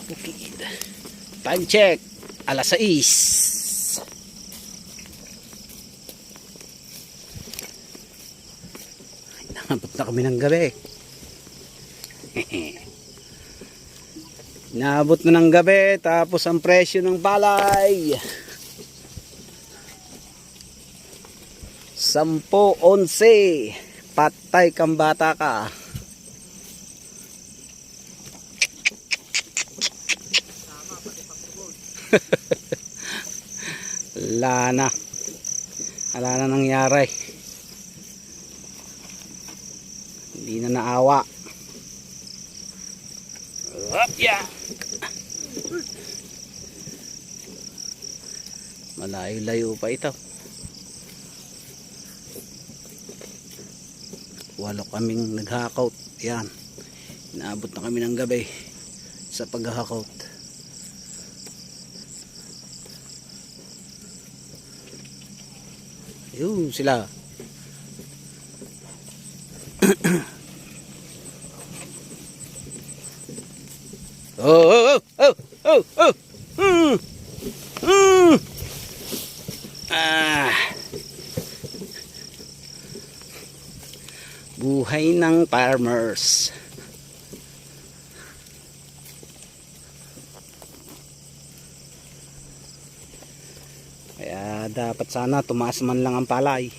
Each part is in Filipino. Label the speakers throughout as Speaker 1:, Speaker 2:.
Speaker 1: bukid. Time check, alas 6. Nakabot na kami ng gabi. Naabot na ng gabi, tapos ang presyo ng palay 10-11. Patay kang bata ka. Wala na nangyari. Hindi na naawa. Yeah. Malayo-layo pa ito. 8 kaming naghakaut. Yan. Inaabot na kami ng gabi sa paghakaut. Yun sila. Oh. Buhay ng farmers. Kaya dapat sana tumaas man lang ang palay.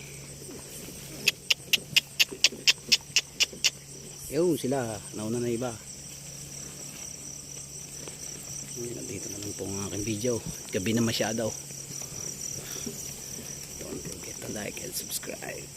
Speaker 1: Yun sila, nauna na iba. Nandito na lang po ang aking video. Gabi na masyado. Don't forget to like and subscribe.